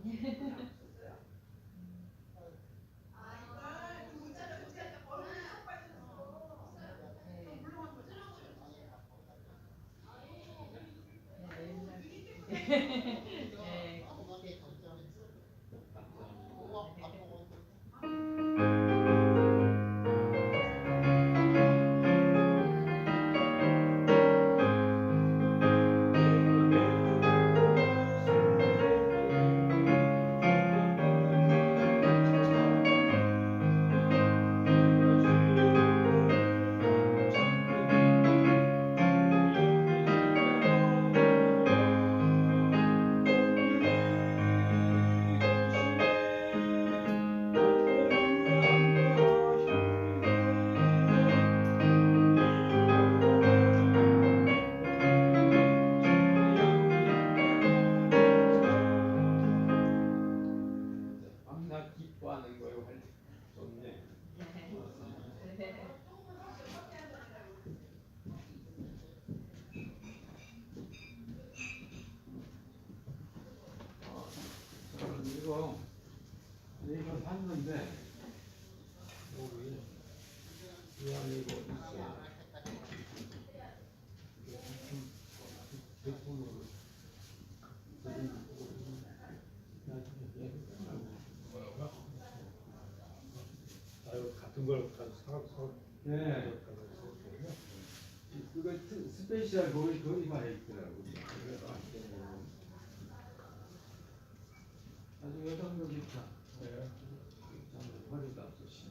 네, 그렇게 좀. 밤낮 기뻐하는 거요. 좋네. 저는 이거 샀는데 여기 이 안에 이거 있어요. 제품으로 아유 같은 걸 사서 네. 그거 스페셜 거기만 있더라고. 그래서 아주 여성력 있다. 네. 허리도 아프시.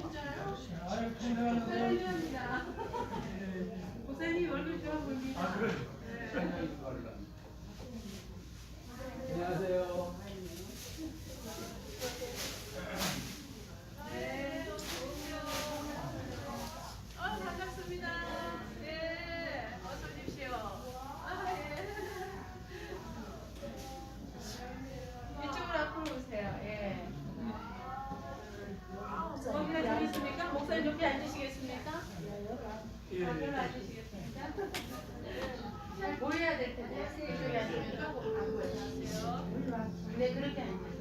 진짜요? 아유, 팬들하는데. 팬입니다. 목사님 얼굴 좋아 보입니다. 아, 그래. 안녕하세요. 네, 어서오세요. 반갑습니다. 네, 어서 오십시오. 이쪽으로 앞으로 오세요. 예. 거기가 되겠습니까? 목사님 옆에 앉으시겠습니까? 예. 앞으로 앉으시겠습니까? 잘 보여야 될 텐데. 이쪽에 앉으면 조금 안 보여주세요. 네, 그렇게 앉으세요.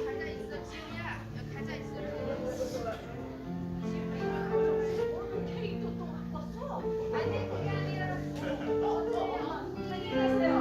과자 있어, 지우야. 여기 과자 있어. 케이크 또 갖고 왔어? 아니, 그게 아니라. 안녕하세요.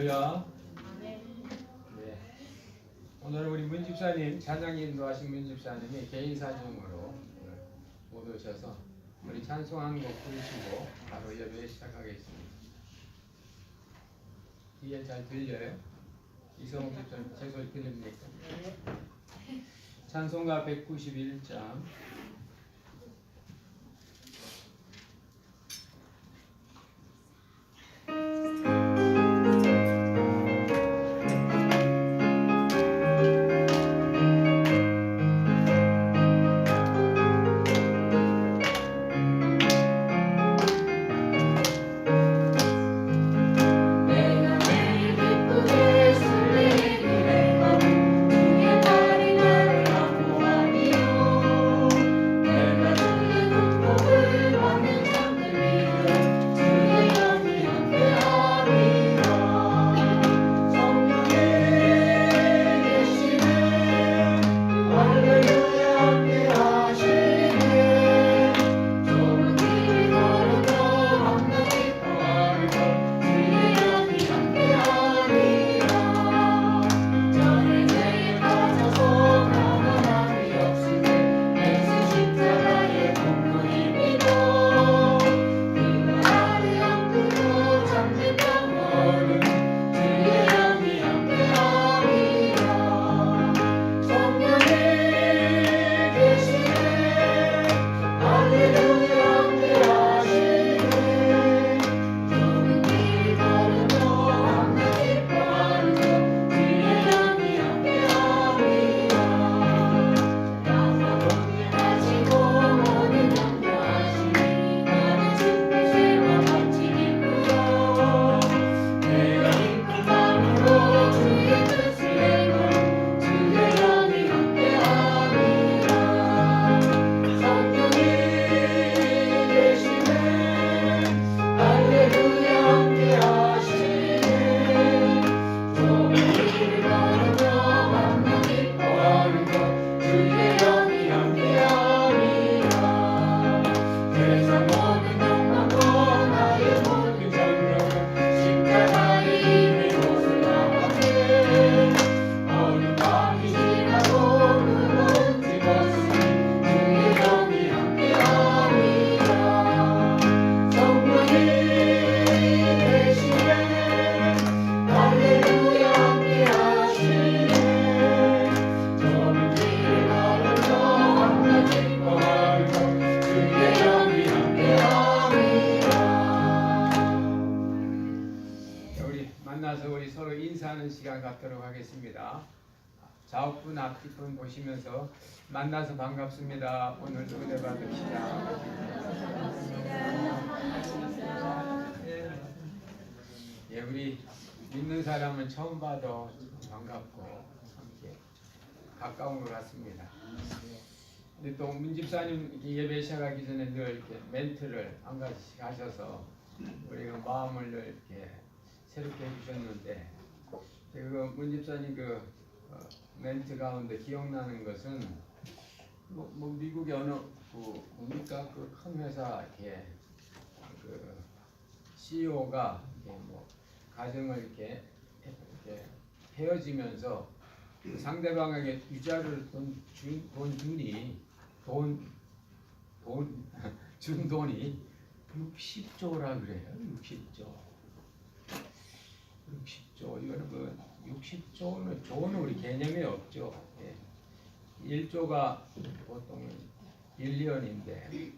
할렐루야. 네. 오늘 우리 문집사님, 찬양 인도하신 문집사님이 개인 사정으로 못 오셔서 우리 찬송한 곡 부르시고 바로 예배 시작하겠습니다. 뒤에 잘 들려요? 이성욱 집사님 제 소리 들립니까? 찬송가 191장. 만나서 우리 서로 인사하는 시간 갖도록 하겠습니다. 좌우분 앞뒤분 보시면서 만나서 반갑습니다. 오늘 은혜 받으시다. 예, 우리 믿는 사람은 처음 봐도 반갑고 함께 가까운 것 같습니다. 근데 또 문집사님 예배 시작하기 전에 늘 이렇게 멘트를 한 가지씩 하셔서 우리가 마음을 늘 이렇게 새롭게 해주셨는데 그 문집사님 멘트 가운데 기억나는 것은 뭐 미국의 어느 뭡니까 그 큰 회사 이렇게 그 CEO가 이렇게 뭐 가정을 이렇게 헤어지면서 상대방에게 유자를 준 돈이 60조라 그래요. 60조. 이거는 그 60조는 조는 우리 개념이 없죠. 예. 1조가 보통 1년인데 예.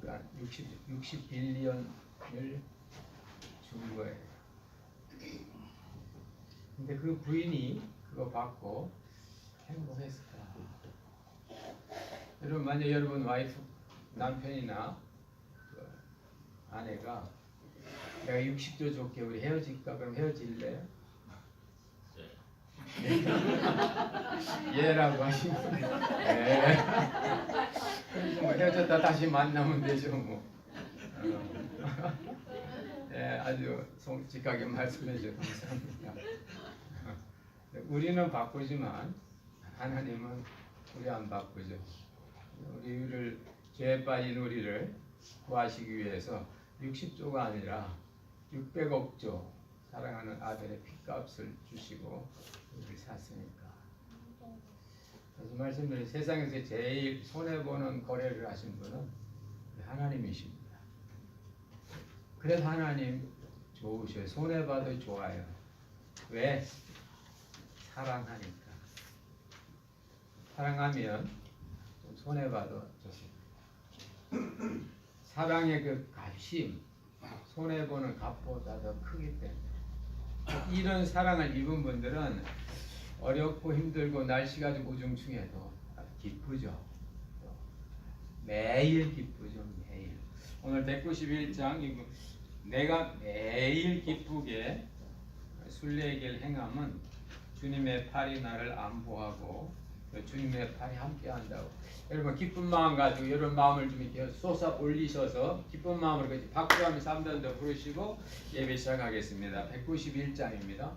그러니까 60빌리언을 준 거예요. 근데 그 부인이 그거 받고 행복했을까? 여러분 만약 여러분 와이프 남편이나 그 아내가 내가 60조 줄게 우리 헤어질까? 그럼 헤어질래요? 예라고 하시면 예. 뭐 헤어졌다 다시 만나면 되죠 뭐. 예, 아주 솔직하게 말씀해 주셔서 감사합니다. 우리는 바꾸지만 하나님은 우리 안 바꾸죠. 우리를 죄에 빠진 우리를 구하시기 위해서 60조가 아니라 600억 조, 사랑하는 아들의 핏값을 주시고 우리를 샀으니까. 다시 말씀드리면 세상에서 제일 손해보는 거래를 하신 분은 하나님이십니다. 그래서 하나님 좋으셔요. 손해봐도 좋아요. 왜? 사랑하니까. 사랑하면 좀 손해봐도 좋습니다. 사랑의 그 값이 손해보는 값보다 더 크기 때문에 이런 사랑을 입은 분들은 어렵고 힘들고 날씨가 좀 우중충해도 기쁘죠. 매일 기쁘죠. 매일. 오늘 191장 내가 매일 기쁘게 순례길 행함은 주님의 팔이 나를 안보하고 주님의 팔이 함께한다고. 여러분 기쁜 마음 가지고 이런 마음을 좀 이렇게 쏟아 올리셔서 기쁜 마음으로 같이 박수하며 3단도 부르시고 예배 시작하겠습니다. 191장입니다.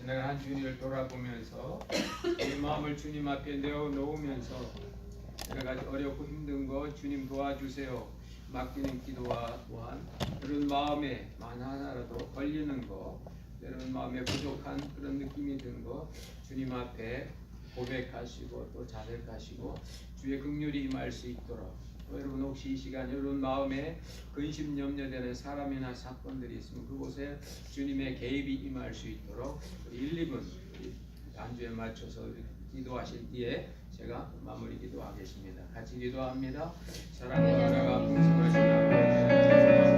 지나간 한 주일을 돌아보면서 우리 마음을 주님 앞에 내어놓으면서 여러 가지 어렵고 힘든 거 주님 도와주세요 맡기는 기도와 또한 그런 마음에 하나라도 걸리는 거 여러분 마음에 부족한 그런 느낌이 든 거 주님 앞에 고백하시고 또 자백하시고 주의 긍휼이 임할 수 있도록 여러분 혹시 이 시간 여러분 마음에 근심 염려되는 사람이나 사건들이 있으면 그곳에 주님의 개입이 임할 수 있도록 1, 2분 안주에 맞춰서 기도하실 때에 제가 마무리 기도하겠습니다. 같이 기도합니다. 사랑과 나라가 풍성하시나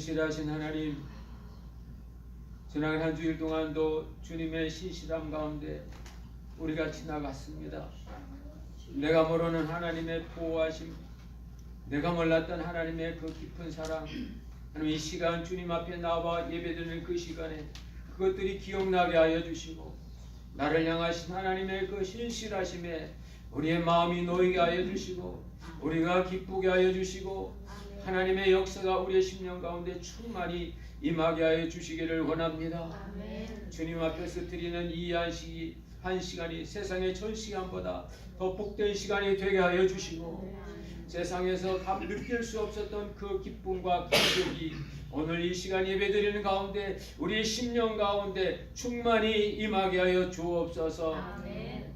신실하신 하나님, 지난 한 주일 동안도 주님의 신실함 가운데 우리가 지나갔습니다. 내가 모르는 하나님의 보호하심, 내가 몰랐던 하나님의 그 깊은 사랑, 하나님 이 시간 주님 앞에 나와 예배드리는 그 시간에 그것들이 기억나게 하여 주시고, 나를 향하신 하나님의 그 신실하심에 우리의 마음이 놓이게 하여 주시고, 우리가 기쁘게 하여 주시고, 하나님의 역사가 우리의 심령 가운데 충만히 임하게 하여 주시기를 원합니다. 주님 앞에서 드리는 이 한 시간이 세상의 전 시간보다 더 복된 시간이 되게 하여 주시고, 세상에서 느낄 수 없었던 그 기쁨과 감격이 오늘 이 시간 예배드리는 가운데 우리의 심령 가운데 충만히 임하게 하여 주옵소서.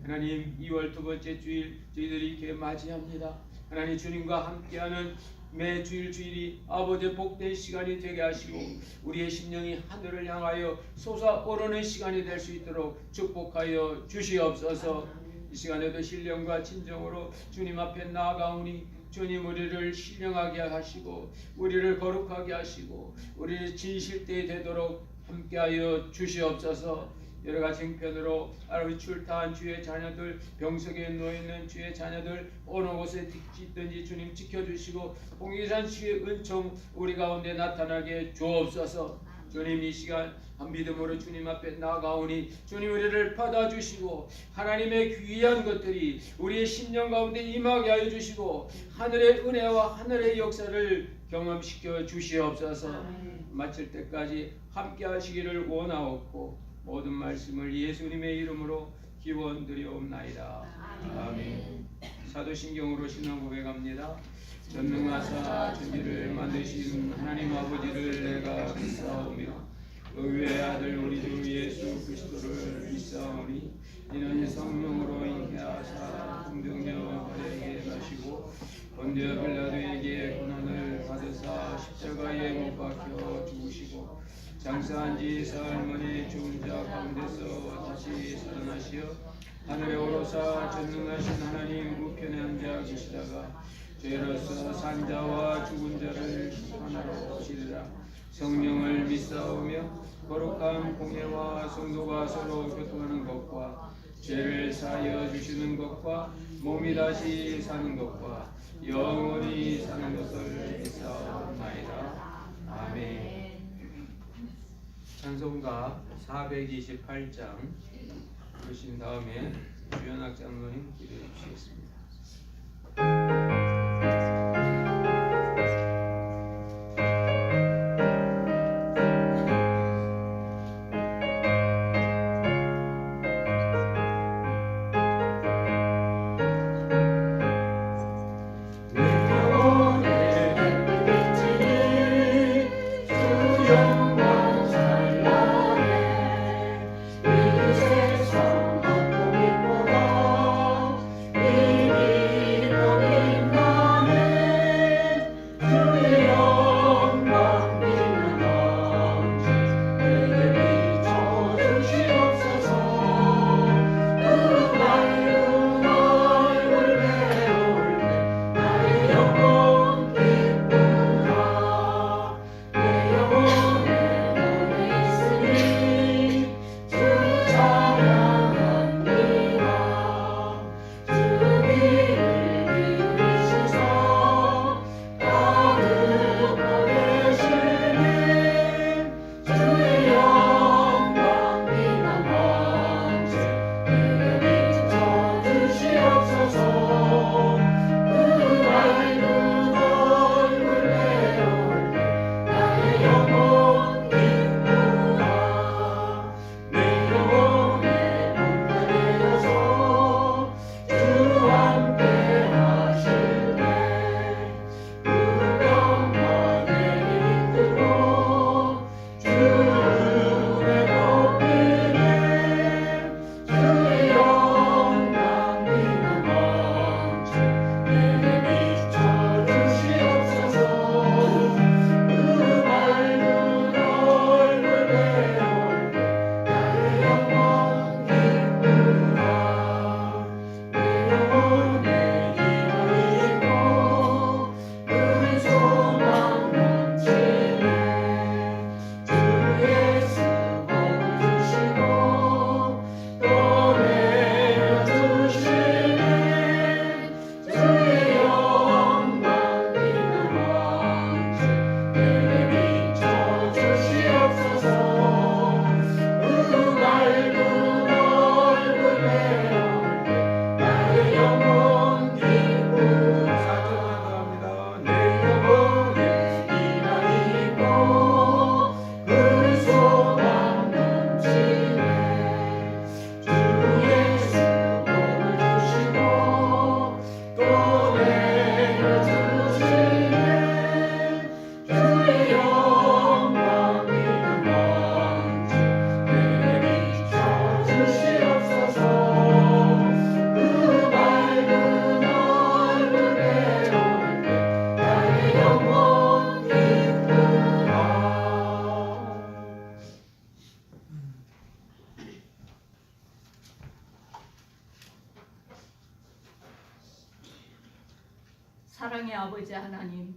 하나님, 2월 두 번째 주일 저희들이 이렇게 맞이합니다. 하나님, 주님과 함께하는 매 주일이 아버지의 복된 시간이 되게 하시고, 우리의 심령이 하늘을 향하여 솟아오르는 시간이 될 수 있도록 축복하여 주시옵소서. 이 시간에도 신령과 진정으로 주님 앞에 나아가오니 주님 우리를 신령하게 하시고, 우리를 거룩하게 하시고, 우리의 진실되이 되도록 함께하여 주시옵소서. 여러가지 형편으로 아버지 출타한 주의 자녀들, 병석에 놓여있는 주의 자녀들 어느 곳에 있든지 주님 지켜주시고, 공의산 주의 은총 우리 가운데 나타나게 주옵소서. 주님, 이 시간 한 믿음으로 주님 앞에 나아가오니 주님 우리를 받아주시고, 하나님의 귀한 것들이 우리의 심령 가운데 임하게 하여 주시고, 하늘의 은혜와 하늘의 역사를 경험시켜 주시옵소서. 마칠 때까지 함께 하시기를 원하옵고, 모든 말씀을 예수님의 이름으로 기원드리옵나이다. 아멘. 사도신경으로 신앙 고백합니다. 전능하사 천지를 만드신 하나님 아버지를 내가 믿사오며, 의의 아들 우리 주 예수 그리스도를 믿사오니, 이는 성령으로 잉태하사 성령녀 마리아에게 나시고 본디오 빌라도에게 고난을 받으사 십자가에 못 박혀 죽으시고, 장사한 지 사흘 만에 죽은 자 가운데서 다시 살아나시어 하늘에 오르사 전능하신 하나님 우편에 앉아 계시다가 죄로서 산 자와 죽은 자를 하나로 오시리라. 성령을 믿사오며 거룩한 공예와 성도가 서로 교통하는 것과 죄를 사하여 주시는 것과 몸이 다시 사는 것과 영원히 사는 것을 믿사옵나이다. 아멘. 찬송가 428장 부르신 다음에 주연학 장로님 기도해 주시겠습니다. 이 영혼 기쁘다. 4절만 더 합니다. 내 영혼에 기나니고 그 소망 넘치네. 주 예수 복을 주시고 또 내려주시네. 주의 영광 믿음 왕지 내비쳐 주시옵소서. 그 맑은 얼굴에 올 때 나의 영혼 기쁘다. 사랑의 아버지 하나님,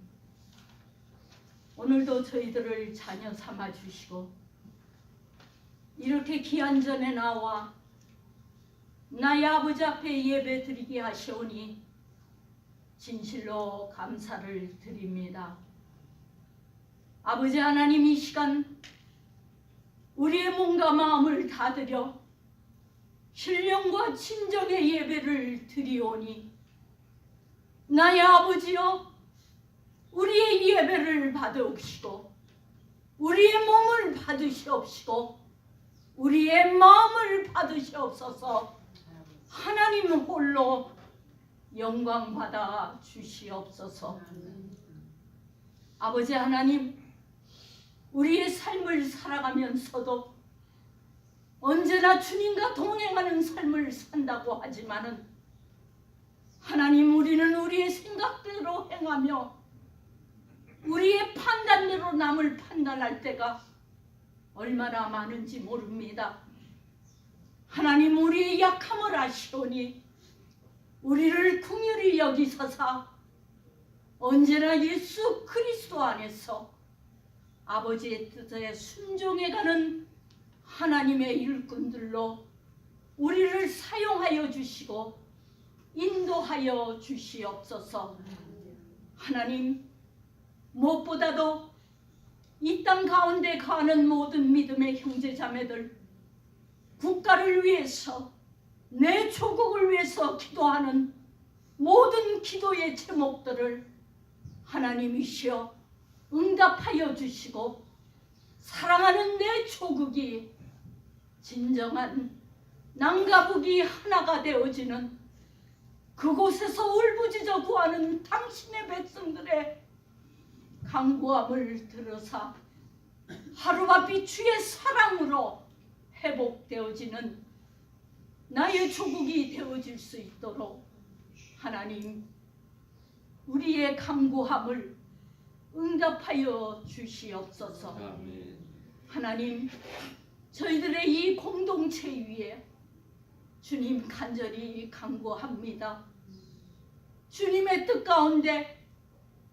오늘도 저희들을 자녀 삼아 주시고 이렇게 귀한 전에 나와 나의 아버지 앞에 예배 드리게 하시오니 진실로 감사를 드립니다. 아버지 하나님, 이 시간 우리의 몸과 마음을 다드려 신령과 진정의 예배를 드리오니 나의 아버지여, 우리의 예배를 받으옵시고 우리의 몸을 받으시옵시고 우리의 마음을 받으시옵소서. 하나님 홀로 영광 받아 주시옵소서. 아버지 하나님, 우리의 삶을 살아가면서도 언제나 주님과 동행하는 삶을 산다고 하지만은 하나님, 우리는 우리의 생각대로 행하며 우리의 판단대로 남을 판단할 때가 얼마나 많은지 모릅니다. 하나님, 우리의 약함을 아시오니 우리를 긍휼히 여기소서. 언제나 예수 그리스도 안에서 아버지의 뜻에 순종해가는 하나님의 일꾼들로 우리를 사용하여 주시고 인도하여 주시옵소서. 하나님, 무엇보다도 이 땅 가운데 가는 모든 믿음의 형제자매들, 국가를 위해서, 내 조국을 위해서 기도하는 모든 기도의 제목들을 하나님이시여 응답하여 주시고 사랑하는 내 조국이 진정한 남과 북이 하나가 되어지는 그곳에서 울부짖어 구하는 당신의 백성들의 간구함을 들으사 하루바삐 주의 사랑으로 회복되어지는 나의 조국이 되어질 수 있도록 하나님, 우리의 간구함을 응답하여 주시옵소서. 하나님, 저희들의 이 공동체 위에 주님 간절히 간구합니다. 주님의 뜻 가운데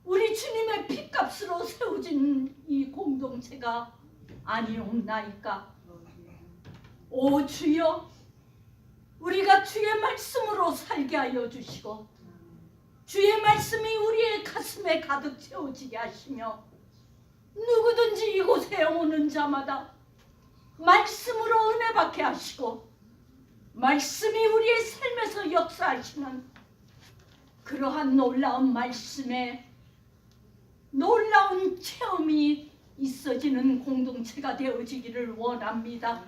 우리 주님의 핏값으로 세워진 이 공동체가 아니옵나이까. 오 주여, 우리가 주의 말씀으로 살게 하여 주시고 주의 말씀이 우리의 가슴에 가득 채워지게 하시며 누구든지 이곳에 오는 자마다 말씀으로 은혜 받게 하시고 말씀이 우리의 삶에서 역사하시는 그러한 놀라운 말씀에 놀라운 체험이 있어지는 공동체가 되어지기를 원합니다.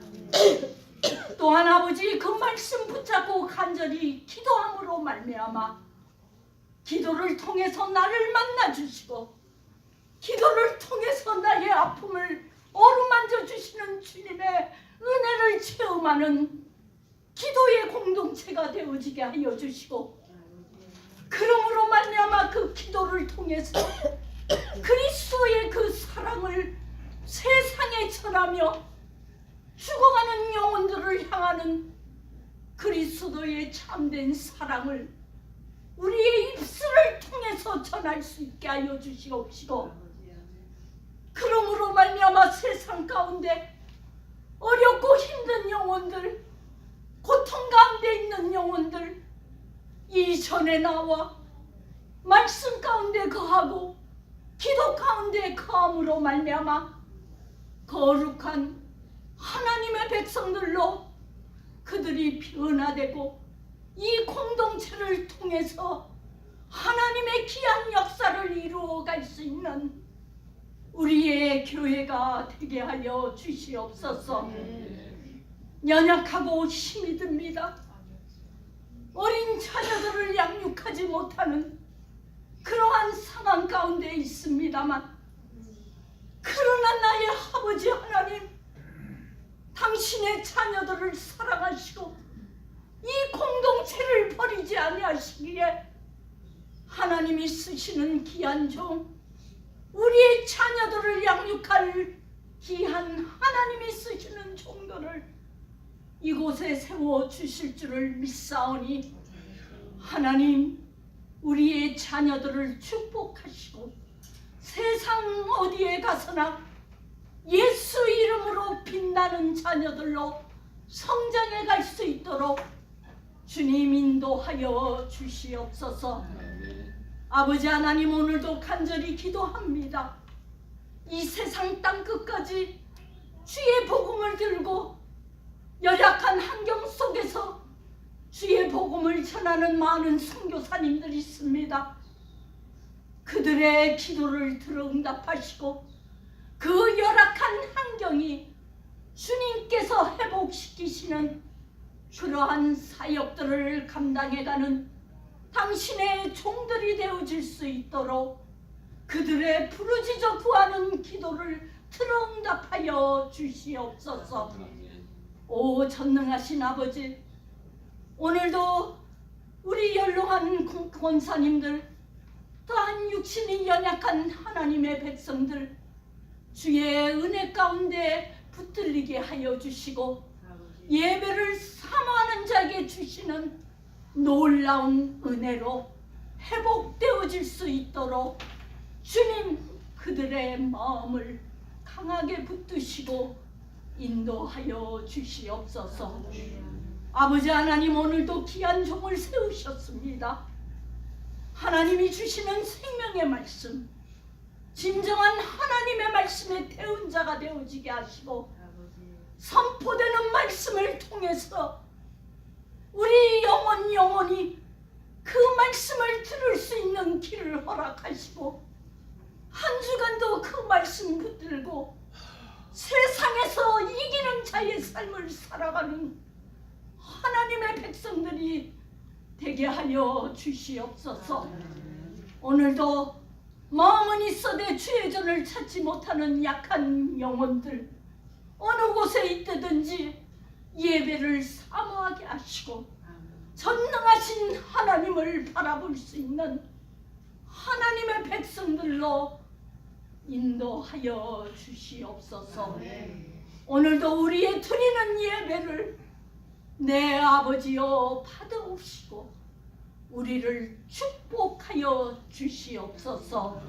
또한 아버지, 그 말씀 붙잡고 간절히 기도함으로 말미암아 기도를 통해서 나를 만나주시고 기도를 통해서 나의 아픔을 어루만져 주시는 주님의 은혜를 체험하는 기도의 공동체가 되어지게 하여 주시고 그러므로 말미암아 그 기도를 통해서 그리스도의 그 사랑을 세상에 전하며 죽어가는 영혼들을 향하는 그리스도의 참된 사랑을 우리의 입술을 통해서 전할 수 있게 하여 주시옵시고 그러므로 말미암아 세상 가운데 어렵고 힘든 영혼들, 고통 가운데 있는 영혼들 이전에 나와 말씀 가운데 거하고 기도 가운데 거함으로 말미암아 거룩한 하나님의 백성들로 그들이 변화되고 이 공동체를 통해서 하나님의 귀한 역사를 이루어갈 수 있는 우리의 교회가 되게 하여 주시옵소서. 연약하고 힘이 듭니다. 어린 자녀들을 양육하지 못하는 그러한 상황 가운데 있습니다만, 그러나 나의 아버지 하나님, 당신의 자녀들을 사랑하시고 이 공동체를 버리지 아니하시기에 하나님이 쓰시는 귀한 종, 우리의 자녀들을 양육할 귀한 하나님이 쓰시는 종들을 이곳에 세워주실 줄을 믿사오니, 하나님 우리의 자녀들을 축복하시고 세상 어디에 가서나 예수 이름으로 빛나는 자녀들로 성장해 갈 수 있도록 주님 인도하여 주시옵소서. 아버지 하나님, 오늘도 간절히 기도합니다. 이 세상 땅끝까지 주의 복음을 들고 열악한 환경 속에서 주의 복음을 전하는 많은 선교사님들이 있습니다. 그들의 기도를 들어 응답하시고 그 열악한 환경이 주님께서 회복시키시는 그러한 사역들을 감당해가는 당신의 종들이 되어질 수 있도록 그들의 부르짖어 구하는 기도를 들어 응답하여 주시옵소서. 오 전능하신 아버지, 오늘도 우리 연로한 권사님들, 또한 육신이 연약한 하나님의 백성들 주의 은혜 가운데 붙들리게 하여 주시고 예배를 사모하는 자에게 주시는 놀라운 은혜로 회복되어질 수 있도록 주님 그들의 마음을 강하게 붙드시고 인도하여 주시옵소서. 아버지 하나님, 오늘도 귀한 종을 세우셨습니다. 하나님이 주시는 생명의 말씀, 진정한 하나님의 말씀의 대언자가 되어지게 하시고 선포되는 말씀을 통해서 우리 영혼이 그 말씀을 들을 수 있는 길을 허락하시고 한 주간도 그 말씀 붙들고 세상에서 이기는 자의 삶을 살아가는 하나님의 백성들이 되게 하여 주시옵소서. 오늘도 마음은 있어도 주의 전을 찾지 못하는 약한 영혼들, 어느 곳에 있든지 예배를 사모하게 하시고 전능하신 하나님을 바라볼 수 있는 하나님의 백성들로 인도하여 주시옵소서. 오늘도 우리의 드리는 예배를 내 아버지여 받아오시고 우리를 축복하여 주시옵소서.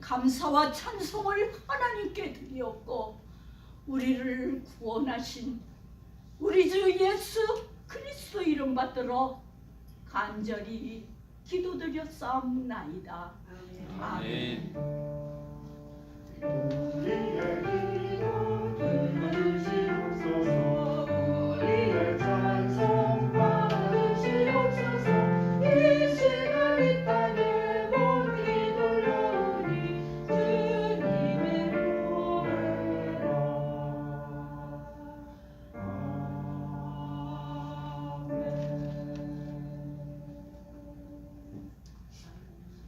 감사와 찬송을 하나님께 드리옵고 우리를 구원하신 우리 주 예수 그리스도 이름 받들어 간절히 기도드렸사옵나이다. 아멘. 우리의 기도 들으시옵소서. 우리의 찬송 받으시옵소서. 이 시간 이 땅에 못 기도려니 주님의 은혜라.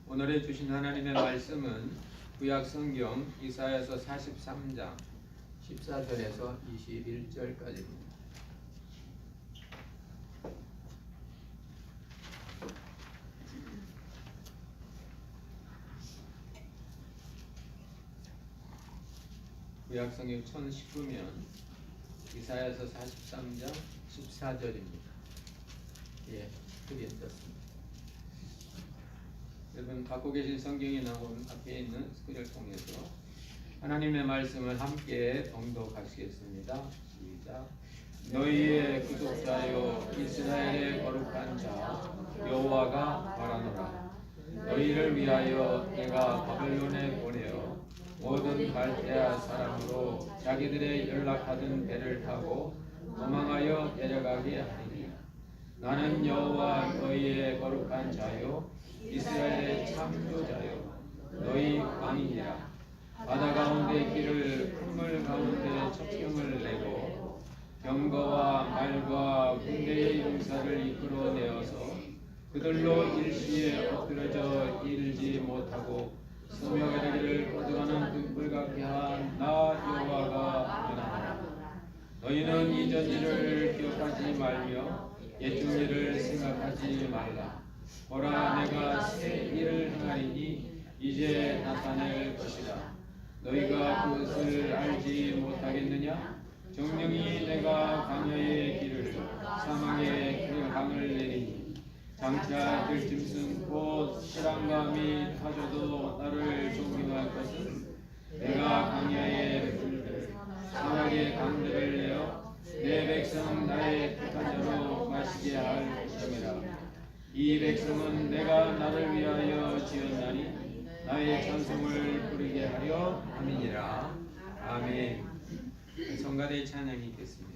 오늘의 주신 하나님의 말씀은 구약 성경 이사야서 43장 14절에서 21절까지입니다. 구약 성경 1019면 이사야서 43장 14절입니다. 예, 크게 떴습니다. 여러분 갖고 계신 성경에 나온 앞에 있는 스크린을 통해서 하나님의 말씀을 함께 봉독하시겠습니다. 시작. 너희의 구속자여 이스라엘의 거룩한 자 여호와가 말하노라. 너희를 위하여 내가 바벨론에 보내어 모든 갈대아 사람으로 자기들의 연락하던 배를 타고 도망하여 데려가게 하리니 나는 여호와 너희의 거룩한 자요 이스라엘의 창조자요 너희 왕이니라. 바다 가운데 길을 흙물 가운데 첩경을 내고 병거와 말과 군대의 용사를 이끌어내어서 그들로 일시에 엎드려져 일지 못하고 소명하기를 거듭하는 등불 같게 한 나 여호와가 전하노라. 너희는 이전 일을 기억하지 말며 옛중 일을 생각하지 말라. 보라, 내가 새 일을 행하리니 이제 나타낼 것이다. 너희가 그것을 알지 못하겠느냐? 정령이 내가 광야의 길을 사망의 강을 내리니 장차 들짐승 곧 실랑감이 타져도 나를 존경할 것은 내가 광야의 물들 사막의 강들을 내어 내 백성 나의 택한 자로 마시게 할 것임이라. 이 백성은 내가 나를 위하여 지었나니 나의 찬송을 부르게 하려 함이니라. 아멘. 성가대 찬양이 있겠습니다.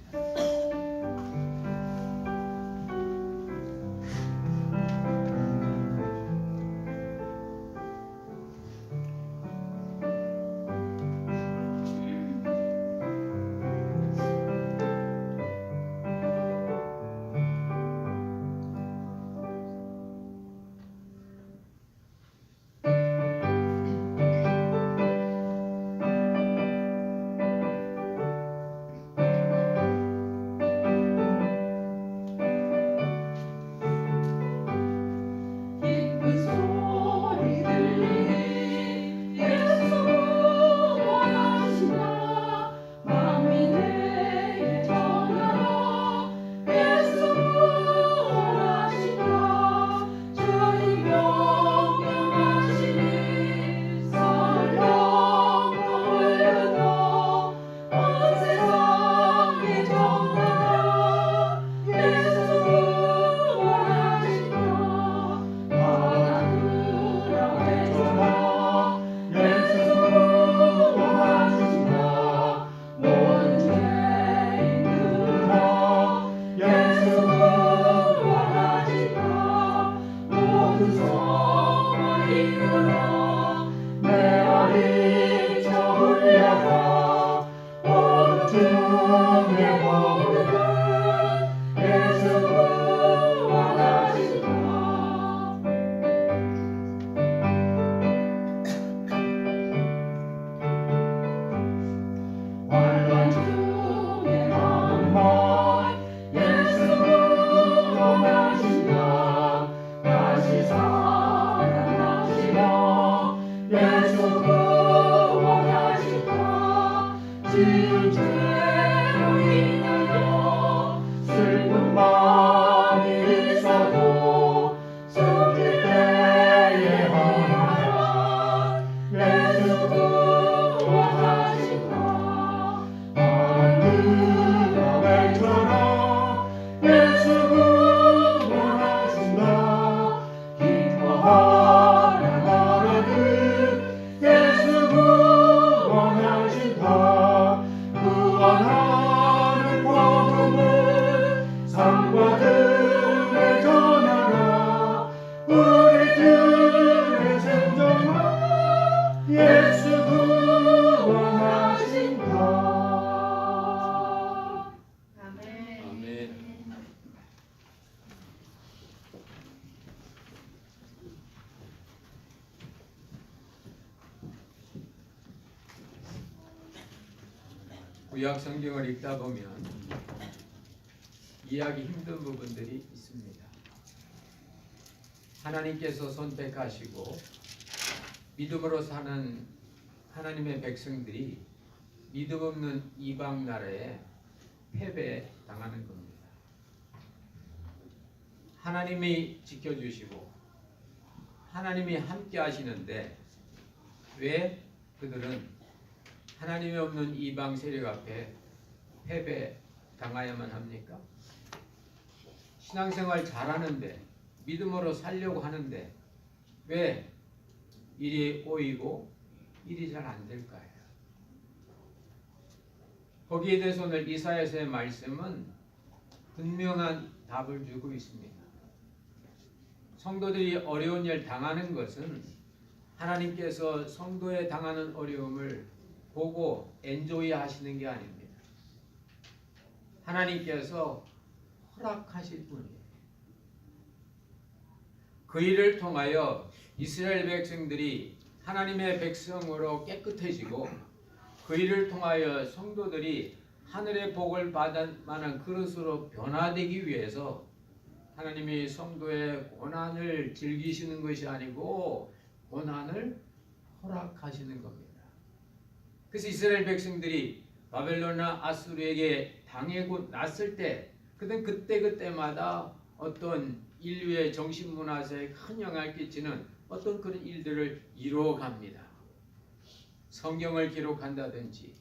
구약 성경을 읽다 보면 이해하기 힘든 부분들이 있습니다. 하나님께서 선택하시고 믿음으로 사는 하나님의 백성들이 믿음 없는 이방 나라에 패배당하는 겁니다. 하나님이 지켜주시고 하나님이 함께 하시는데 왜 그들은 하나님이 없는 이방 세력 앞에 패배당해야만 합니까? 신앙생활 잘하는데 믿음으로 살려고 하는데 왜 일이 꼬이고 일이 잘 안 될까요? 거기에 대해서 오늘 이사야서의 말씀은 분명한 답을 주고 있습니다. 성도들이 어려운 일 당하는 것은 하나님께서 성도에 당하는 어려움을 보고 엔조이 하시는 게 아닙니다. 하나님께서 허락하실 뿐이에요. 그 일을 통하여 이스라엘 백성들이 하나님의 백성으로 깨끗해지고 그 일을 통하여 성도들이 하늘의 복을 받을 만한 그릇으로 변화되기 위해서 하나님이 성도의 고난을 즐기시는 것이 아니고 고난을 허락하시는 겁니다. 그래서 이스라엘 백성들이 바벨론이나 아수르에게 당하고 났을 때 그때마다 어떤 인류의 정신문화사에 큰 영향을 끼치는 어떤 그런 일들을 이루어갑니다. 성경을 기록한다든지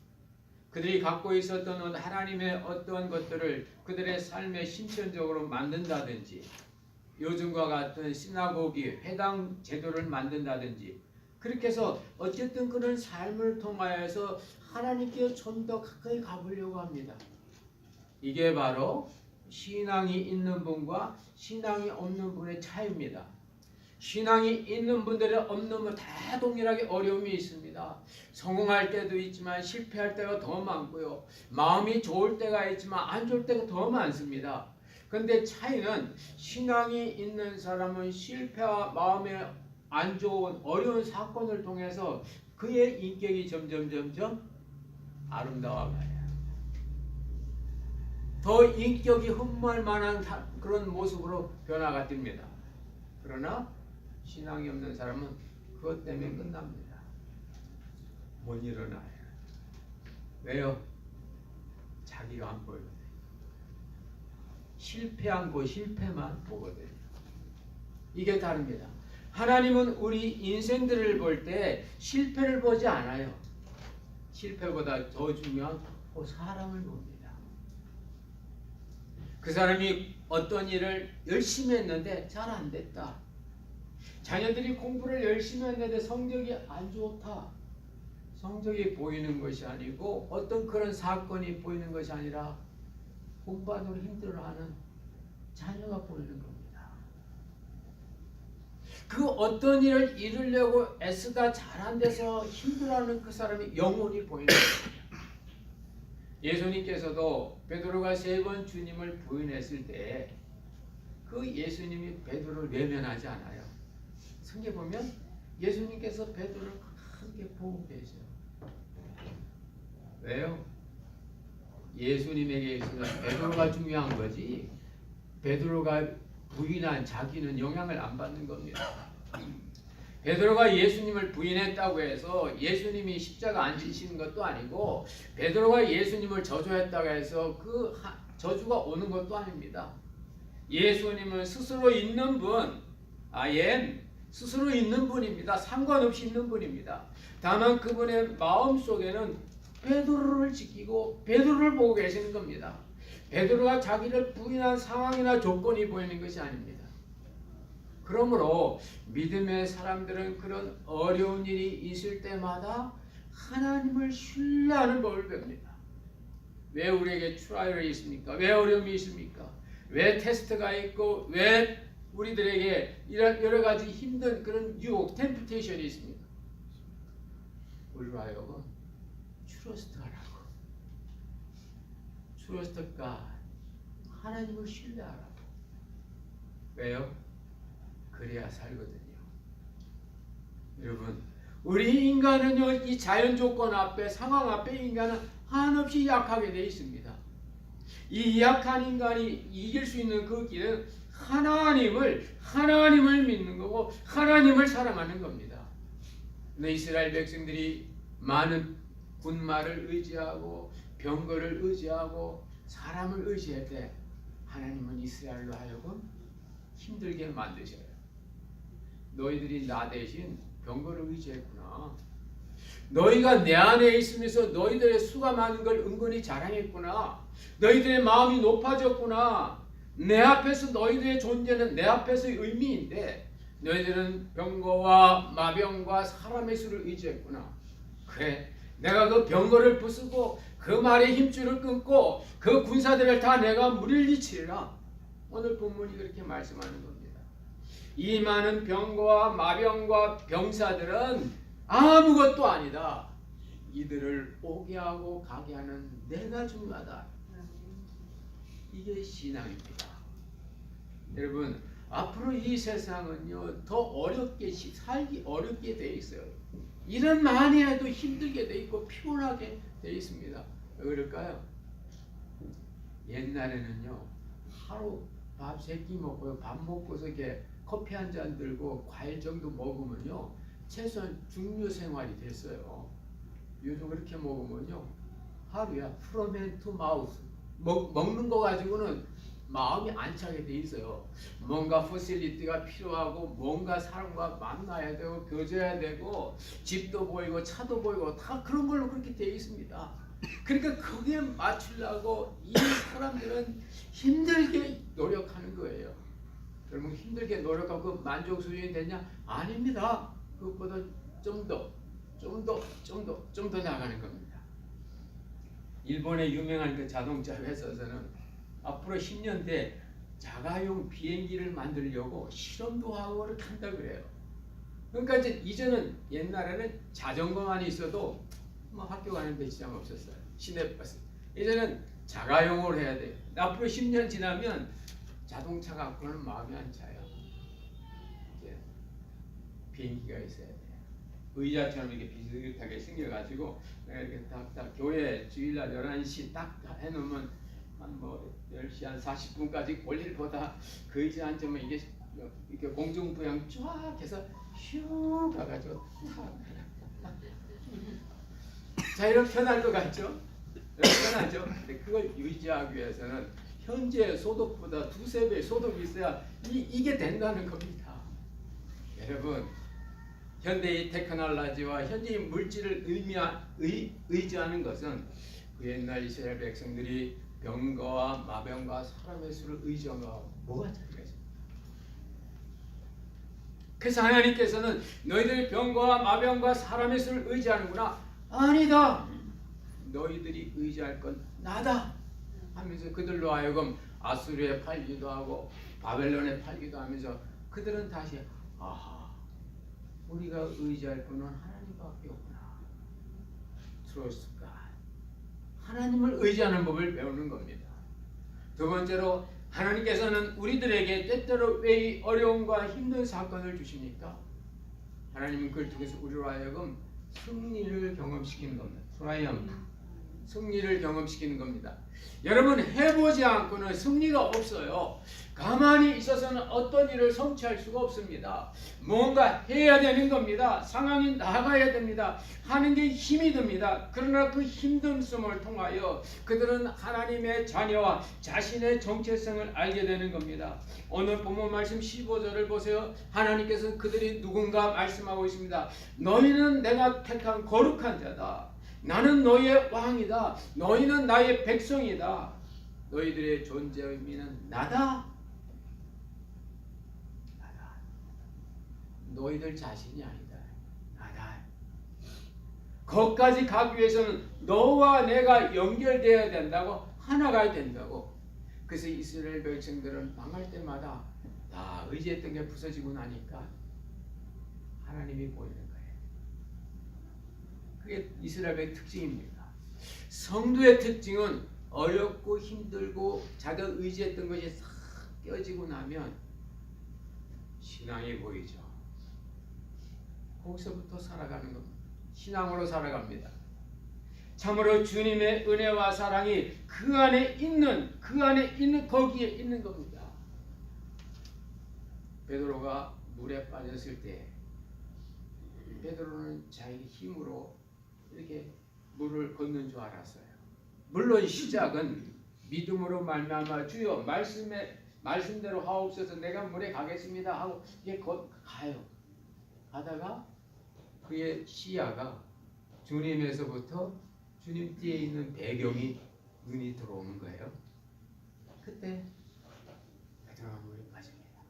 그들이 갖고 있었던 하나님의 어떤 것들을 그들의 삶에 실천적으로 만든다든지 요즘과 같은 시나고기, 회당 제도를 만든다든지 그렇게 해서 어쨌든 그런 삶을 통하여서 하나님께 좀 더 가까이 가보려고 합니다. 이게 바로 신앙이 있는 분과 신앙이 없는 분의 차이입니다. 신앙이 있는 분들은 없는 분 다 동일하게 어려움이 있습니다. 성공할 때도 있지만 실패할 때가 더 많고요. 마음이 좋을 때가 있지만 안 좋을 때가 더 많습니다. 그런데 차이는 신앙이 있는 사람은 실패와 마음에 안 좋은 어려운 사건을 통해서 그의 인격이 점점 아름다워가요. 더 인격이 흠모할 만한 그런 모습으로 변화가 됩니다. 그러나 신앙이 없는 사람은 그것 때문에 끝납니다. 못 일어나요. 왜요? 자기가 안 보여요. 실패한 거 실패만 보거든요. 이게 다릅니다. 하나님은 우리 인생들을 볼 때 실패를 보지 않아요. 실패보다 더 중요한 그 사람을 봅니다. 그 사람이 어떤 일을 열심히 했는데 잘 안 됐다. 자녀들이 공부를 열심히 했는데 성적이 안 좋다. 성적이 보이는 것이 아니고 어떤 그런 사건이 보이는 것이 아니라 공부하느라 힘들어하는 자녀가 보이는 겁니다. 그 어떤 일을 이루려고 애쓰다 잘 안 돼서 힘들어하는 그 사람이 영혼이 보이는 겁니다. 예수님께서도 베드로가 3번 주님을 부인했을 때 그 예수님이 베드로를 외면하지 않아요. 성경 보면 예수님께서 베드로를 크게 보고 계세요. 왜요? 예수님에게 있어서 베드로가 중요한 거지 베드로가 부인한 자기는 영향을 안 받는 겁니다. 베드로가 예수님을 부인했다고 해서 예수님이 십자가 안 지시는 것도 아니고 베드로가 예수님을 저주했다고 해서 그 저주가 오는 것도 아닙니다. 예수님은 스스로 있는 분, 스스로 있는 분입니다. 상관없이 있는 분입니다. 다만 그분의 마음속에는 베드로를 지키고 베드로를 보고 계시는 겁니다. 베드로가 자기를 부인한 상황이나 조건이 보이는 것이 아닙니다. 그러므로 믿음의 사람들은 그런 어려운 일이 있을 때마다 하나님을 신뢰하는 법을 배웁니다. 왜 우리에게 트라이얼이 있습니까? 왜 어려움이 있습니까? 왜 테스트가 있고 왜 우리들에게 이런 여러 가지 힘든 그런 유혹, 템프테이션이 있습니까? 우리로 하여금 트러스트 하라고. 트러스트가 하나님을 신뢰하라고. 왜요? 그래야 살거든요. 여러분, 우리 인간은요, 이 자연 조건 앞에, 상황 앞에 인간은 한없이 약하게 되어 있습니다. 이 약한 인간이 이길 수 있는 그 길은 하나님을 믿는 거고 하나님을 사랑하는 겁니다. 근데 이스라엘 백성들이 많은 군마를 의지하고 병거를 의지하고 사람을 의지할 때 하나님은 이스라엘로 하여금 힘들게 만드셔요. 너희들이 나 대신 병거를 의지했구나. 너희가 내 안에 있으면서 너희들의 수가 많은 걸 은근히 자랑했구나. 너희들의 마음이 높아졌구나. 내 앞에서 너희들의 존재는 내 앞에서의 의미인데 너희들은 병거와 마병과 사람의 수를 의지했구나. 그래, 내가 그 병거를 부수고 그 말의 힘줄을 끊고 그 군사들을 다 내가 물리치리라. 오늘 본문이 그렇게 말씀하는 겁니다. 이 많은 병과 마병과 병사들은 아무것도 아니다. 이들을 오게 하고 가게 하는 내가 중요하다. 이게 신앙입니다. 여러분, 앞으로 이 세상은요 더 어렵게 살기 어렵게 돼 있어요. 일은 많이 해도 힘들게 돼 있고 피곤하게 돼 있습니다. 왜 그럴까요? 옛날에는요 하루 밥 3끼 먹고요, 밥 먹고서 이렇게 커피 한 잔 들고 과일 정도 먹으면요 최소한 중류 생활이 됐어요. 요즘 그렇게 먹으면요 하루야 from hand to mouth 먹는 거 가지고는 마음이 안 차게 돼 있어요. 뭔가 퍼실리티가 필요하고 뭔가 사람과 만나야 되고 교제해야 되고 집도 보이고 차도 보이고 다 그런 걸로 그렇게 돼 있습니다. 그러니까 거기에 맞추려고 이 사람들은 힘들게 노력하는 거예요. 그러면 힘들게 노력하고 만족 수준이 되냐? 아닙니다. 그것보다 좀 더 나가는 겁니다. 일본의 유명한 그 자동차 회사에서는 앞으로 10년 뒤에 자가용 비행기를 만들려고 실험도 하고 그렇게 한다 그래요. 그러니까 이제는 옛날에는 자전거만 있어도 뭐 학교 가는데 지장 없었어요. 시내버스. 이제는 자가용으로 해야 돼요. 앞으로 10년 지나면 자동차 갖고는 마음이 안 차요. 이제 비행기가 있어야 돼요. 의자처럼 이렇게 비슷하게 생겨가지고 이렇게 딱 교회 주일날 11시 딱 해놓으면 한 뭐 10시 한 40분까지 볼일 보다 그 의자 앉으면 이게 공중부양 쫙 해서 슉 가가지고 자, 이런 편할 것 같죠? 편하죠? 근데 그걸 유지하기 위해서는 현재 소득보다 2~3배 소득이 있어야 이게 된다는 겁니다. 여러분, 현대의 테크놀로지와 현대의 물질을 의지하는 것은 그 옛날 이스라엘 백성들이 병과 마병과 사람의 수를 의지한 거하고 뭐가 차이가 있습니까? 그래서 하나님께서는 너희들이 병과 마병과 사람의 수를 의지하는구나. 아니다. 너희들이 의지할 건 나다 하면서 그들로 하여금 아수르에 팔기도 하고 바벨론에 팔기도 하면서 그들은 다시 아하, 우리가 의지할 분은 하나님밖에 없구나. Trust God. 하나님을 의지하는 법을 배우는 겁니다. 두 번째로 하나님께서는 우리들에게 때때로 왜 어려움과 힘든 사건을 주십니까? 하나님은 그걸 통해서 우리로 하여금 승리를 경험시키는 겁니다. 트라이엄프. 승리를 경험시키는 겁니다. 여러분, 해보지 않고는 승리가 없어요. 가만히 있어서는 어떤 일을 성취할 수가 없습니다. 뭔가 해야 되는 겁니다. 상황이 나가야 됩니다. 하는 게 힘이 듭니다. 그러나 그 힘듦을 통하여 그들은 하나님의 자녀와 자신의 정체성을 알게 되는 겁니다. 오늘 본문 말씀 15절을 보세요. 하나님께서 그들이 누군가 말씀하고 있습니다. 너희는 내가 택한 거룩한 자다. 나는 너희의 왕이다. 너희는 나의 백성이다. 너희들의 존재 의미는 나다. 나다. 너희들 자신이 아니다. 나다. 거기까지 가기 위해서는 너와 내가 연결되어야 된다고, 하나가 된다고. 그래서 이스라엘 백성들은 망할 때마다 다 의지했던 게 부서지고 나니까 하나님이 보이는 거예요. 그게 이스라엘의 특징입니다. 성도의 특징은 어렵고 힘들고 자기가 의지했던 것이 싹 깨어지고 나면 신앙이 보이죠. 거기서부터 살아가는 겁니다. 신앙으로 살아갑니다. 참으로 주님의 은혜와 사랑이 그 안에 있는 거기에 있는 겁니다. 베드로가 물에 빠졌을 때 베드로는 자기 힘으로 이렇게 물을 걷는 줄 알았어요. 물론 시작은 믿음으로 말미암아 주여 말씀대로 하옵소서 내가 물에 가겠습니다 하고 이게 가요. 가다가 그의 시야가 주님에서부터 주님 뒤에 있는 배경이 눈이 들어오는 거예요. 그때 베드로가 물에 빠집니다.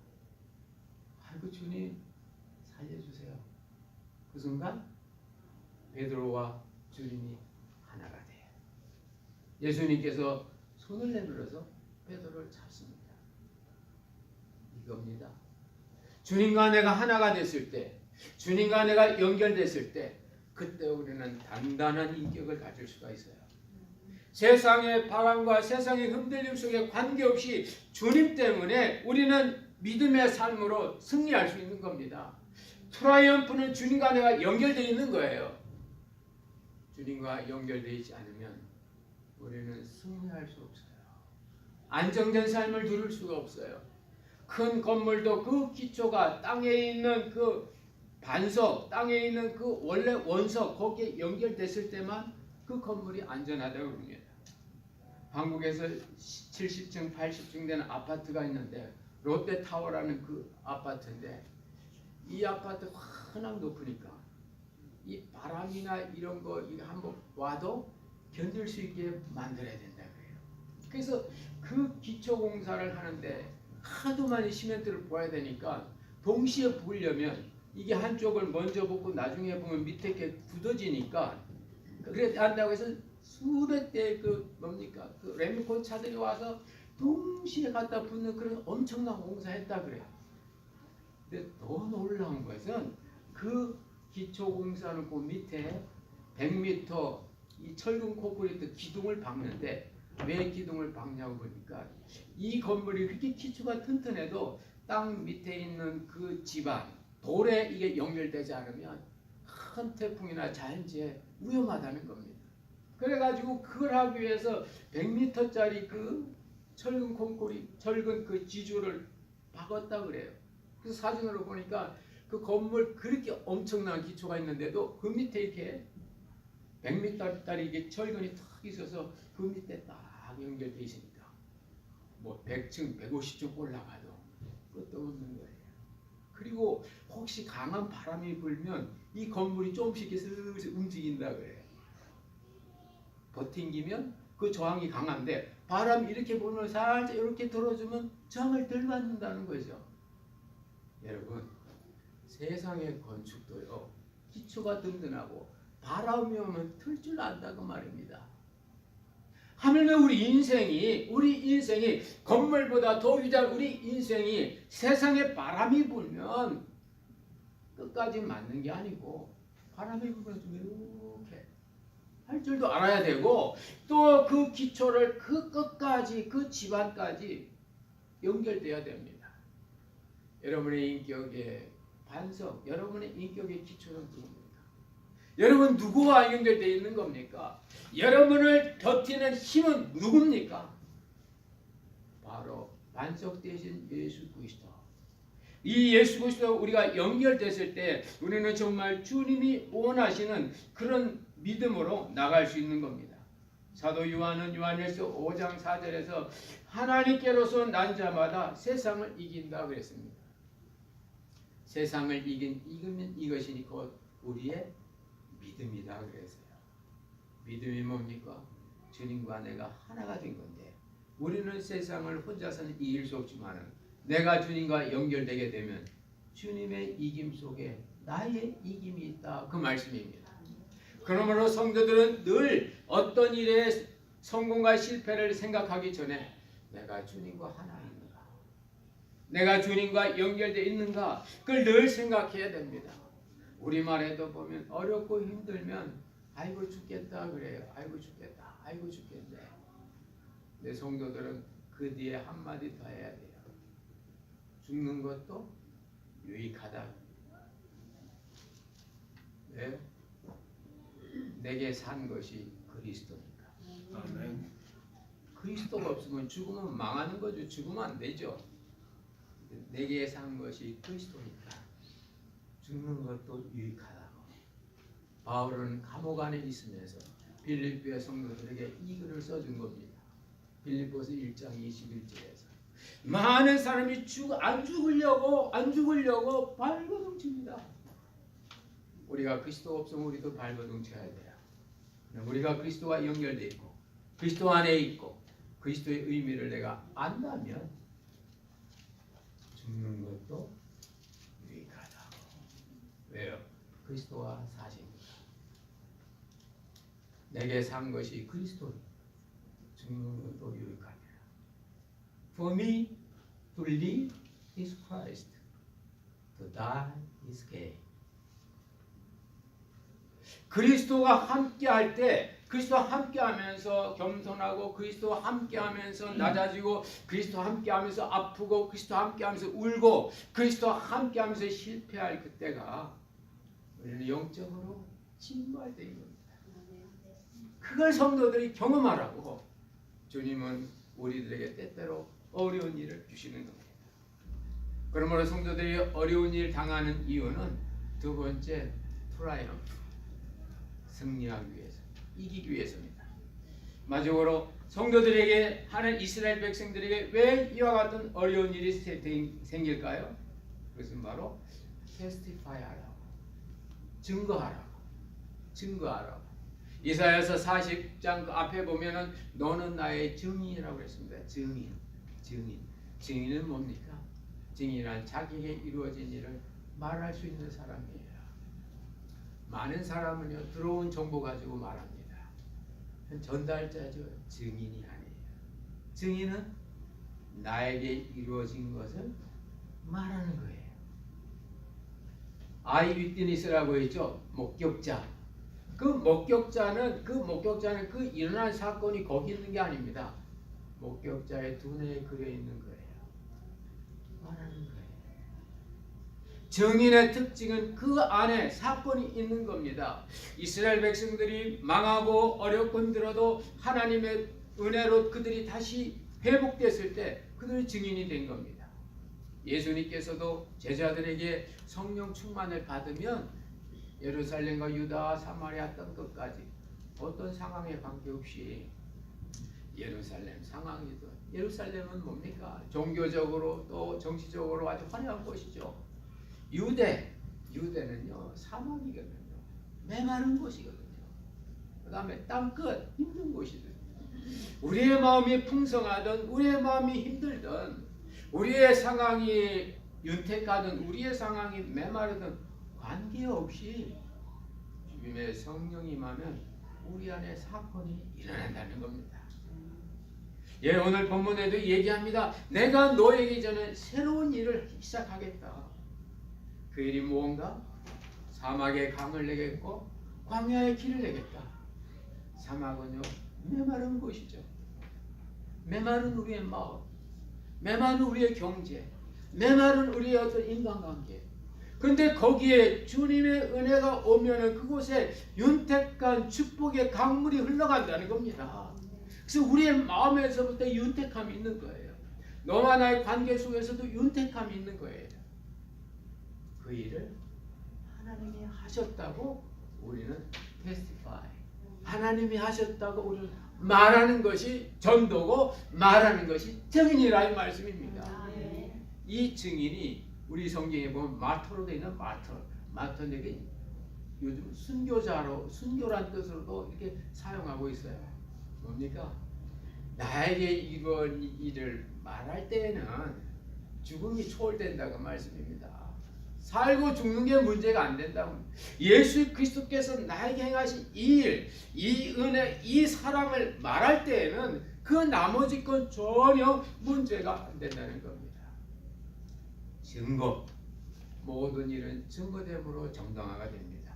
아이고 주님 살려주세요. 그 순간 베드로와 주님이 하나가 돼요. 예수님께서 손을 내밀어서 베드로를 잡습니다. 이겁니다. 주님과 내가 하나가 됐을 때, 주님과 내가 연결됐을 때, 그때 우리는 단단한 인격을 가질 수가 있어요. 세상의 바람과 세상의 흔들림 속에 관계없이 주님 때문에 우리는 믿음의 삶으로 승리할 수 있는 겁니다. 트라이엄프는 주님과 내가 연결되어 있는 거예요. 주님과 연결되어 있지 않으면 우리는 승리할 수 없어요. 안정된 삶을 누릴 수가 없어요. 큰 건물도 그 기초가 땅에 있는 그 반석, 땅에 있는 그 원래 원석 거기에 연결됐을 때만 그 건물이 안전하다고 합니다. 한국에서 70층, 80층 되는 아파트가 있는데 롯데타워라는 그 아파트인데 이 아파트 워낙 높으니까 이 바람이나 이런 거 한번 와도 견딜 수 있게 만들어야 된다 그래요. 그래서 그 기초 공사를 하는데 하도 많이 시멘트를 부어야 되니까 동시에 부으려면 이게 한쪽을 먼저 붓고 나중에 보면 밑에 게 굳어지니까 그래 한다고 해서 수백 대의 그 뭡니까 그 레미콘 차들이 와서 동시에 갖다 붓는 그런 엄청난 공사했다 그래요. 근데 더 놀라운 것은 그 기초 공사는 그 밑에 100m 이 철근 콘크리트 기둥을 박는데 왜 기둥을 박냐고 보니까 이 건물이 그렇게 기초가 튼튼해도 땅 밑에 있는 그 지반 돌에 이게 연결되지 않으면 큰 태풍이나 자연재해 위험하다는 겁니다. 그래가지고 그걸 하기 위해서 100m짜리 그 철근 콘크리트 철근 그 지주를 박았다 그래요. 그래서 사진으로 보니까 그 건물 그렇게 엄청난 기초가 있는데도 그 밑에 이렇게 100m짜리 이게 철근이 탁 있어서 그 밑에 딱 연결돼 있으니까 뭐 100층, 150층 올라가도 끝도 없는 거예요. 그리고 혹시 강한 바람이 불면 이 건물이 조금씩 슬슬 움직인다 그래요. 버팅기면 그 저항이 강한데 바람이 이렇게 불면 살짝 이렇게 들어주면 저항을 덜 받는다는 거죠. 여러분 세상의 건축도요 기초가 든든하고 바람이 오면 틀 줄 안다고 말입니다. 하물며 우리 인생이 건물보다 더 위대한 우리 인생이 세상에 바람이 불면 끝까지 맞는 게 아니고 바람이 불면 좀 이렇게 할 줄도 알아야 되고 또 그 기초를 그 끝까지 그 집안까지 연결돼야 됩니다. 여러분의 인격의 반석, 여러분의 인격의 기초는 누굽니까? 여러분 누구와 연결되어 있는 겁니까? 여러분을 버티는 힘은 누굽니까? 바로 반석 대신 예수 그리스도. 이 예수 그리스도 우리가 연결됐을 때 우리는 정말 주님이 원하시는 그런 믿음으로 나갈 수 있는 겁니다. 사도 요한은 요한일서 5장 4절에서 하나님께로서 난 자마다 세상을 이긴다 그랬습니다. 세상을 이기면 이것이니 곧 우리의 믿음이다 그랬어요. 믿음이 뭡니까? 주님과 내가 하나가 된 건데 우리는 세상을 혼자서는 이길 수 없지만 내가 주님과 연결되게 되면 주님의 이김 속에 나의 이김이 있다 그 말씀입니다. 그러므로 성도들은 늘 어떤 일의 성공과 실패를 생각하기 전에 내가 주님과 하나 있는가? 내가 주님과 연결되어 있는가? 그걸 늘 생각해야 됩니다. 우리말에도 보면 어렵고 힘들면 아이고 죽겠다 그래요. 아이고 죽겠다. 아이고 죽겠네. 내 성도들은 그 뒤에 한마디 더 해야 돼요. 죽는 것도 유익하다. 네? 내게 산 것이 그리스도니까. 아멘. 그리스도가 없으면 죽으면 망하는 거죠. 죽으면 안 되죠. 내게 산 것이 그리스도니까 죽는 것도 유익하다고. 바울은 감옥 안에 있으면서 빌립보의 성도들에게 이 글을 써준 겁니다. 빌립보서 1장 21절에서 많은 사람이 안 죽으려고 발버둥칩니다. 우리가 그리스도 없으면 우리도 발버둥쳐야 돼요. 우리가 그리스도와 연결되어 있고 그리스도 안에 있고 그리스도의 의미를 내가 안다면 죽는 것도 유익하다고. 왜요? 그리스도와 사십니다. 내게 산 것이 그리스도니 죽는 것도 유익하니라. For me to live is Christ. To die is gain. 그리스도와 함께할 때, 그리스도와 함께하면서 겸손하고, 그리스도와 함께하면서 낮아지고, 그리스도와 함께하면서 아프고, 그리스도와 함께하면서 울고, 그리스도와 함께하면서 실패할 그때가 우리는 영적으로 진보할 때인 겁니다. 그걸 성도들이 경험하라고 주님은 우리들에게 때때로 어려운 일을 주시는 겁니다. 그러므로 성도들이 어려운 일 당하는 이유는 두 번째, 트라이엄프, 승리하기 위해서, 이기기 위해서입니다. 마지막으로 성도들에게, 하는 이스라엘 백성들에게 왜 이와 같은 어려운 일이 생길까요? 그것은 바로 테스티파이 하라고, 증거하라고. 이사야서 40장 그 앞에 보면은 너는 나의 증인이라고 했습니다. 증인은 뭡니까? 증인이란 자기에게 이루어진 일을 말할 수 있는 사람이에요. 많은 사람은요, 들어온 정보 가지고 말합니다. 전달자죠. 증인이 아니에요. 증인은 나에게 이루어진 것을 말하는 거예요. 아이 위트니스라고 했죠. 목격자. 그 목격자는 그 일어난 사건이 거기 있는 게 아닙니다. 목격자의 두뇌에 그려 있는 거예요. 말하는 거예요. 증인의 특징은 그 안에 사건이 있는 겁니다. 이스라엘 백성들이 망하고 어렵고 힘들어도 하나님의 은혜로 그들이 다시 회복됐을 때 그들이 증인이 된 겁니다. 예수님께서도 제자들에게 성령 충만을 받으면 예루살렘과 유다, 사마리아 땅 끝까지 어떤 상황에 관계없이 예루살렘 상황이든, 예루살렘은 뭡니까? 종교적으로 또 정치적으로 아주 화려한 곳이죠. 유대는요 사막이거든요. 메마른 곳이거든요. 그 다음에 땅끝 힘든 곳이거든요. 우리의 마음이 풍성하든 우리의 마음이 힘들든, 우리의 상황이 윤택하든 우리의 상황이 메마르든 관계없이 주님의 성령이 임하면 우리 안에 사건이 일어난다는 겁니다. 예, 오늘 본문에도 얘기합니다. 내가 너에게 전에 새로운 일을 시작하겠다. 그 일이 무언가? 사막에 강을 내겠고 광야에 길을 내겠다. 사막은요 메마른 곳이죠. 메마른 우리의 마음, 메마른 우리의 경제, 메마른 우리의 어떤 인간관계. 그런데 거기에 주님의 은혜가 오면은 그곳에 윤택한 축복의 강물이 흘러간다는 겁니다. 그래서 우리의 마음에서부터 윤택함이 있는 거예요. 너와 나의 관계 속에서도 윤택함이 있는 거예요. 그 일을 하나님이 하셨다고 우리는 테스티파이, 하나님이 하셨다고 우리는 말하는 것이 전도고, 말하는 것이 증인이라 이 말씀입니다. 이 증인이 우리 성경에 보면 마터로 되어 있는 마터에게 요즘 순교란 뜻으로도 이렇게 사용하고 있어요. 뭡니까? 나에게 이런 일을 말할 때에는 죽음이 초월된다고 말씀입니다. 살고 죽는 게 문제가 안 된다고. 예수 그리스도께서 나에게 행하신 이 일, 이 은혜, 이 사랑을 말할 때에는 그 나머지 건 전혀 문제가 안 된다는 겁니다. 증거, 모든 일은 증거됨으로 정당화가 됩니다.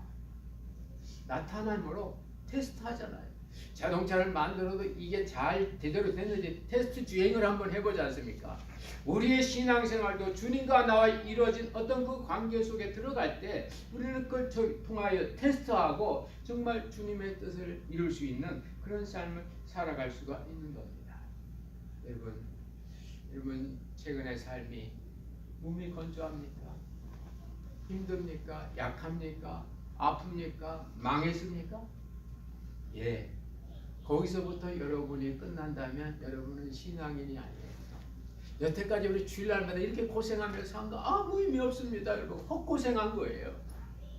나타남으로 테스트하잖아요. 자동차를 만들어도 이게 잘 제대로 됐는지 테스트 주행을 한번 해보지 않습니까? 우리의 신앙생활도 주님과 나와 이루어진 어떤 그 관계 속에 들어갈 때 우리는 그걸 통하여 테스트하고 정말 주님의 뜻을 이룰 수 있는 그런 삶을 살아갈 수가 있는 겁니다. 여러분 최근의 삶이 몸이 건조합니까? 힘듭니까? 약합니까? 아픕니까? 망했습니까? 예. 거기서부터 여러분이 끝난다면 여러분은 신앙인이 아니에요. 여태까지 우리 주일날마다 이렇게 고생하면서 산 거 아무 의미 없습니다. 여러분 헛고생한 거예요.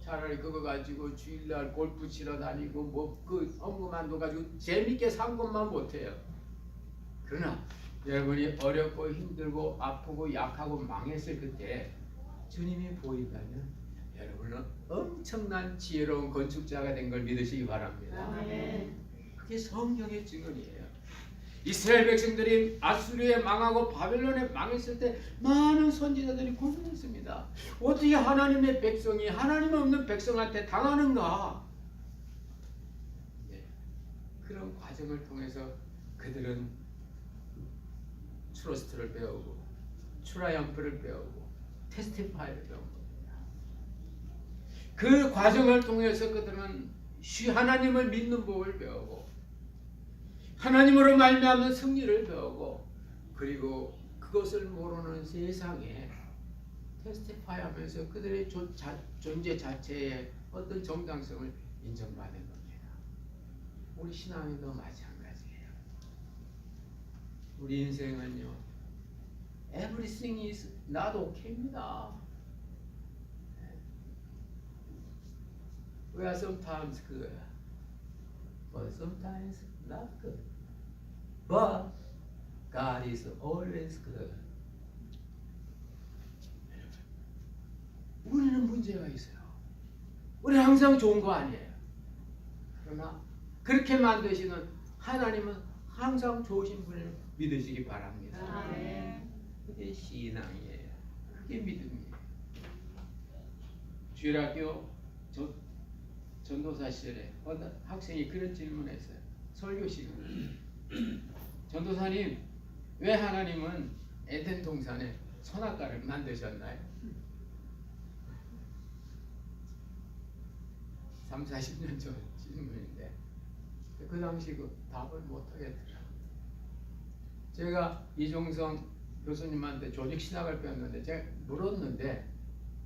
차라리 그거 가지고 주일날 골프 치러 다니고 뭐 그 업무만 둬가지고 재밌게 산 것만 못해요. 그러나 여러분이 어렵고 힘들고 아프고 약하고 망했을 그때 주님이 보인다면 여러분은 엄청난 지혜로운 건축자가 된 걸 믿으시기 바랍니다. 그게 성경의 증언이에요. 이스라엘 백성들이 아수르에 망하고 바벨론에 망했을 때 많은 선지자들이 고민했습니다. 어떻게 하나님의 백성이 하나님 없는 백성한테 당하는가? 네. 그런 과정을 통해서 그들은 트러스트를 배우고 트라이엄프를 배우고 테스티파이를 배운 겁니다. 그 과정을 통해서 그들은 하나님을 믿는 법을 배우고 하나님으로 말미암는 승리를 배우고 그리고 그것을 모르는 세상에 테스티파이하면서 그들의 존재 자체의 어떤 정당성을 인정받는 겁니다. 우리 신앙에도 마찬가지예요. 우리 인생은요, everything is not okay입니다. We are sometimes good, but sometimes not good. But God is always good. 우리는 문제가 있어요. 우리는 항상 좋은 거 아니에요. 그러나 그렇게 만드시는 하나님은 항상 좋으신 분을 믿으시기 바랍니다. 그게 신앙이에요. 그게 믿음이에요. 주일학교 전도사 시절에 어느 학생이 그런 질문을 했어요. 설교 시간에. 전도사님, 왜 하나님은 에덴 동산에 선악과를 만드셨나요? 30-40년 전 질문인데 그 당시 그 답을 못하겠더라고요. 제가 이종성 교수님한테 조직신학을 배웠는데 제가 물었는데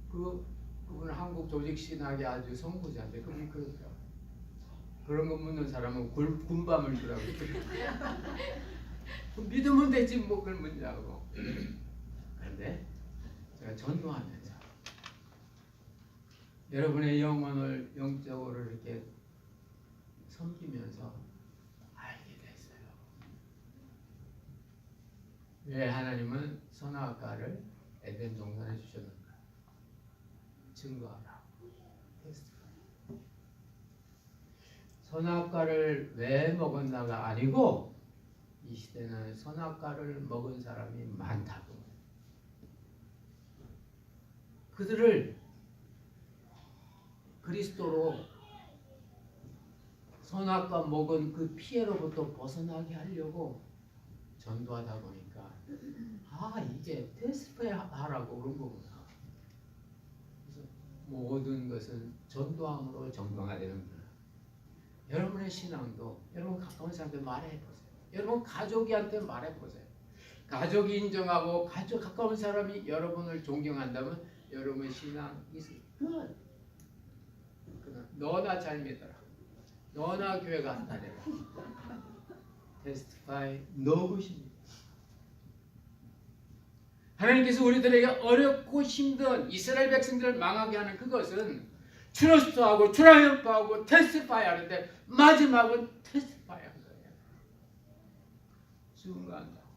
그분은 한국 조직신학의 아주 선구자인데 그분이 그러더라고요. 그런 거 묻는 사람은 군밤을 주라고 그래요. 믿으면 되지 뭐 그걸 묻냐고. 그런데 제가 전도하면서 여러분의 영혼을 영적으로 이렇게 섬기면서 알게 됐어요. 왜 하나님은 선악과를 에덴 동산에 주셨는가? 증거하라고. 선악과를 왜 먹었나가 아니고 이 시대는 선악과를 먹은 사람이 많다고. 그들을 그리스도로 선악과 먹은 그 피해로부터 벗어나게 하려고 전도하다 보니까 이게 테스트하라고 그런 거구나. 그래서 모든 것은 전도함으로 정당화되는 거야. 여러분의 신앙도 여러분 가까운 사람한테 말해보세요. 여러분 가족한테 말해보세요. 가족이 인정하고 가까운 사람이 여러분을 존경한다면 여러분의 신앙 is good. 너나 잘 믿어라. 너나 교회가 안 다녀라. testify 너 것입니다. 하나님께서 우리들에게 어렵고 힘든 이스라엘 백성들을 망하게 하는 그것은 트러스트하고 트라이엄프하고 테스티파이 하는데 마지막은 테스티파이 하는 거예요. 증거한다고.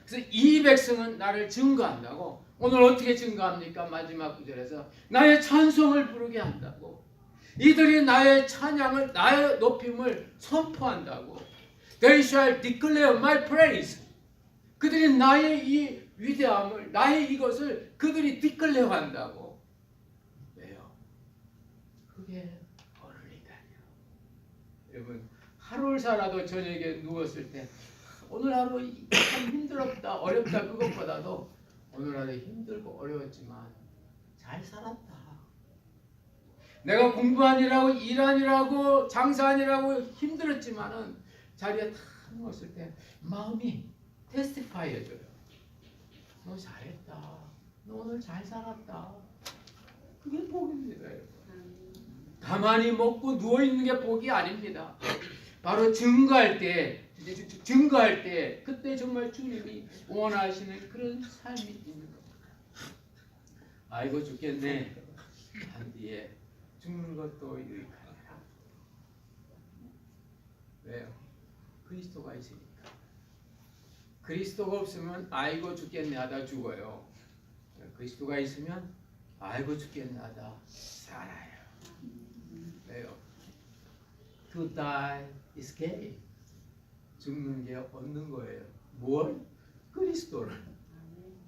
그래서 이 백성은 나를 증거한다고. 오늘 어떻게 증거합니까? 마지막 구절에서 나의 찬송을 부르게 한다고. 이들이 나의 찬양을 나의 높임을 선포한다고. They shall declare my praise. 그들이 나의 이 위대함을 나의 이것을 그들이 declare 한다고. 왜요? 그게 오늘이다요. 여러분 하루를 살아도 저녁에 누웠을 때 오늘 하루 참 힘들었다 어렵다 그것보다도 오늘 하루 힘들고 어려웠지만 잘 살았다. 내가 공부하느라고 일하느라고 장사하느라고 힘들었지만은 자리에 다 누웠을 때 마음이 테스티파이 해줘요. 너 잘했다. 너 오늘 잘 살았다. 그게 복입니다. 여러분. 가만히 먹고 누워있는 게 복이 아닙니다. 바로 증거할 때 그때 정말 주님이 원하시는 그런 삶이 있는 겁니다. 아이고 죽겠네 한 뒤에 죽는 것도 유익하니라. 왜요? 그리스도가 있으니까. 그리스도가 없으면 아이고 죽겠네 하다 죽어요. 그리스도가 있으면 아이고 죽겠네 하다 살아요. 왜요? To die is gain. 죽는 게 없는 거예요. 뭘? 그리스도를.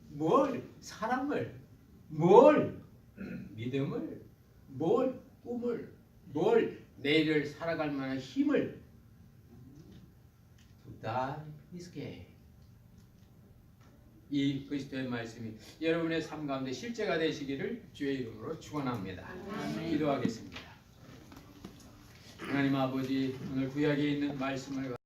뭘? 사랑을. 뭘? 믿음을. 뭘? 꿈을. 뭘? 내일을 살아갈 만한 힘을. To die is gain. 이 그리스도의 말씀이 여러분의 삶 가운데 실제가 되시기를 주의 이름으로 축원합니다. 기도하겠습니다. 하나님 아버지, 오늘 구약에 있는 말씀을